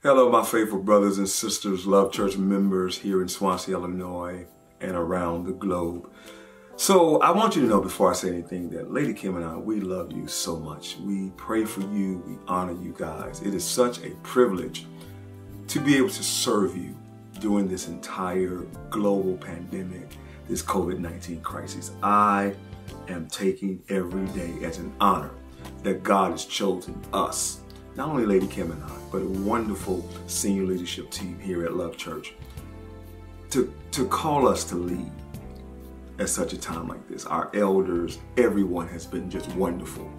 Hello, my faithful brothers and sisters, Love Church members here in Swansea, Illinois, and around the globe. So I want you to know before I say anything that Lady Kim and I, we love you so much. We pray for you. We honor you guys. It is such a privilege to be able to serve you during this entire global pandemic, this COVID-19 crisis. I am taking every day as an honor that God has chosen us, not only Lady Kim and I, but a wonderful senior leadership team here at Love Church, to call us to lead at such a time like this. Our elders, everyone has been just wonderful.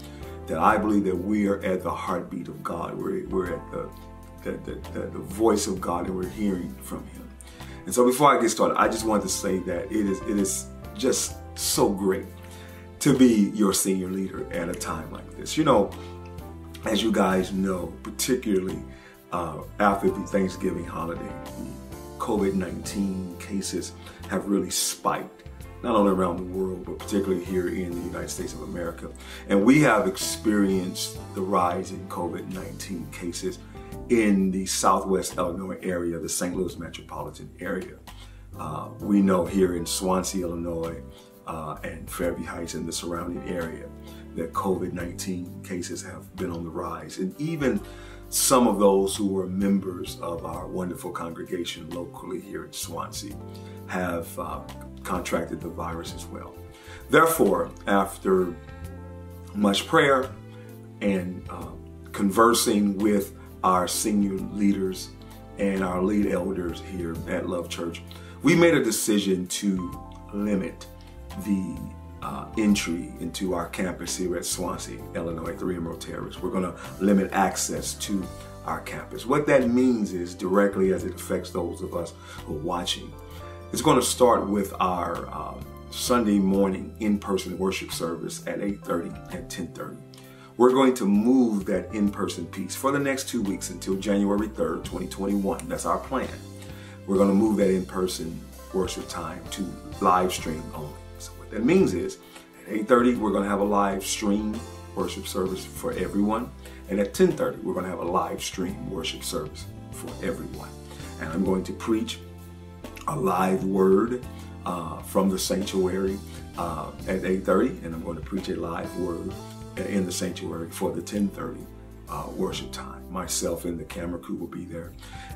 That I believe that we are at the heartbeat of God. We're at the voice of God, and we're hearing from Him. And so before I get started, I just want to say that it is just so great to be your senior leader at a time like this. You know, as you guys know, particularly after the Thanksgiving holiday, COVID-19 cases have really spiked, not only around the world, but particularly here in the United States of America. And we have experienced the rise in COVID-19 cases in the Southwest Illinois area, the St. Louis metropolitan area. We know here in Swansea, Illinois, and Fairview Heights and the surrounding area that COVID-19 cases have been on the rise. And even some of those who were members of our wonderful congregation locally here in Swansea have contracted the virus as well. Therefore, after much prayer and conversing with our senior leaders and our lead elders here at Love Church, we made a decision to limit the entry into our campus here at Swansea, Illinois, 3 Emerald Terrace. We're going to limit access to our campus. What that means is, directly as it affects those of us who are watching, it's going to start with our Sunday morning in-person worship service at 8:30 and 10:30. We're going to move that in-person piece for the next 2 weeks until January 3rd, 2021. That's our plan. We're going to move that in-person worship time to live stream only. So what that means is, at 8:30, we're going to have a live stream worship service for everyone. And at 10:30, we're going to have a live stream worship service for everyone. And I'm going to preach a live word from the sanctuary at 8:30, and I'm going to preach a live word in the sanctuary for the 10:30 worship time. Myself and the camera crew will be there,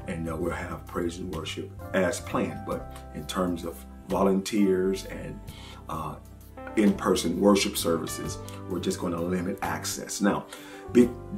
and we'll have praise and worship as planned. But in terms of volunteers and in-person worship services, we're just going to limit access. Now,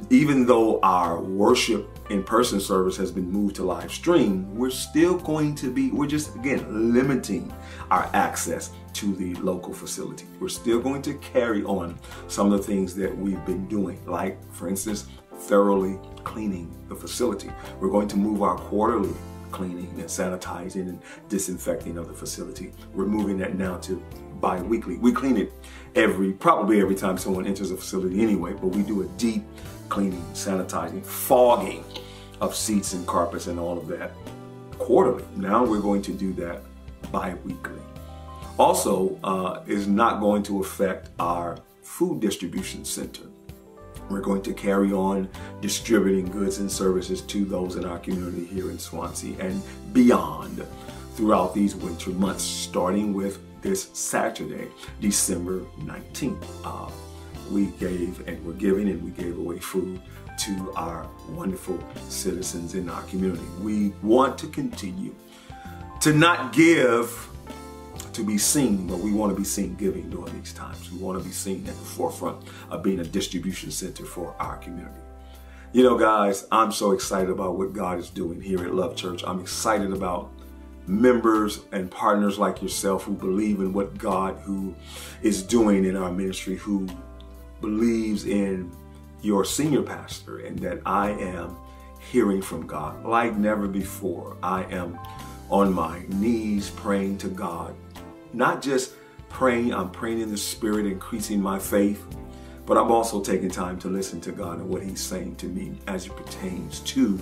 even though our worship in-person service has been moved to live stream, we're still going to be, we're just, again, limiting our access to the local facility. We're still going to carry on some of the things that we've been doing, like, for instance, thoroughly cleaning the facility. We're going to move our quarterly cleaning and sanitizing and disinfecting of the facility. We're moving that now to bi-weekly. We clean it probably every time someone enters a facility anyway, but we do a deep cleaning, sanitizing, fogging of seats and carpets and all of that quarterly. Now we're going to do that bi-weekly. Also, is not going to affect our food distribution center. We're going to carry on distributing goods and services to those in our community here in Swansea and beyond throughout these winter months, starting with this Saturday, December 19th. We gave and we're giving and we gave away food to our wonderful citizens in our community. We want to continue to not give to be seen, but we want to be seen giving during these times. We want to be seen at the forefront of being a distribution center for our community. You know, guys, I'm so excited about what God is doing here at Love Church. I'm excited about members and partners like yourself who believe in what God who is doing in our ministry, who believes in your senior pastor, and that I am hearing from God like never before. I am on my knees praying to God. Not just praying, I'm praying in the Spirit, increasing my faith, but I'm also taking time to listen to God and what He's saying to me as it pertains to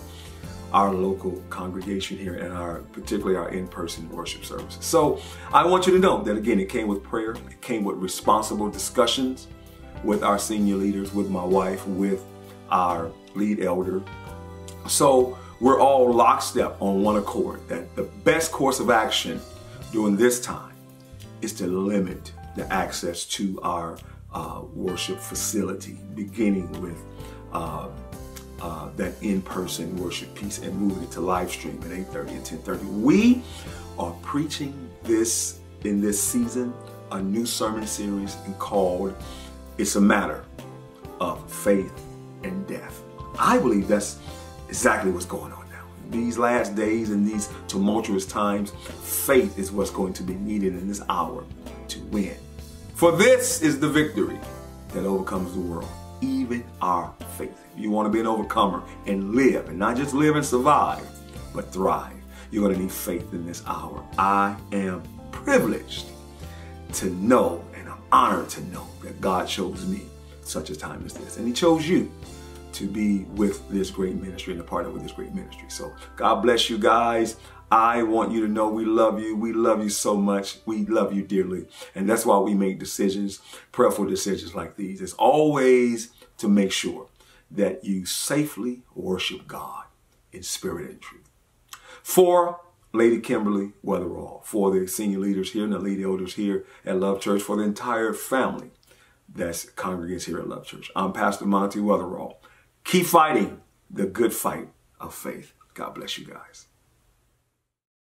our local congregation here and particularly our in-person worship services. So I want you to know that, again, it came with prayer, it came with responsible discussions with our senior leaders, with my wife, with our lead elder. So we're all lockstep on one accord that the best course of action during this time is to limit the access to our worship facility, beginning with that in-person worship piece and moving it to live stream at 8:30 and 10:30. We are preaching this in this season, a new sermon series called It's a Matter of Faith and Death. I believe that's exactly what's going on now. In these last days and these tumultuous times, faith is what's going to be needed in this hour to win. For this is the victory that overcomes the world, even our faith. If you want to be an overcomer and live, and not just live and survive, but thrive, you're going to need faith in this hour. I am privileged to know, and I'm honored to know, that God chose me at such a time as this. And He chose you to be with this great ministry and to partner with this great ministry. So God bless you guys. I want you to know we love you. We love you so much. We love you dearly. And that's why we make decisions, prayerful decisions like these. It's always to make sure that you safely worship God in spirit and truth. For Lady Kimberly Weatherall, for the senior leaders here and the lead elders here at Love Church, for the entire family that's congregates here at Love Church, I'm Pastor Monty Weatherall. Keep fighting the good fight of faith. God bless you guys.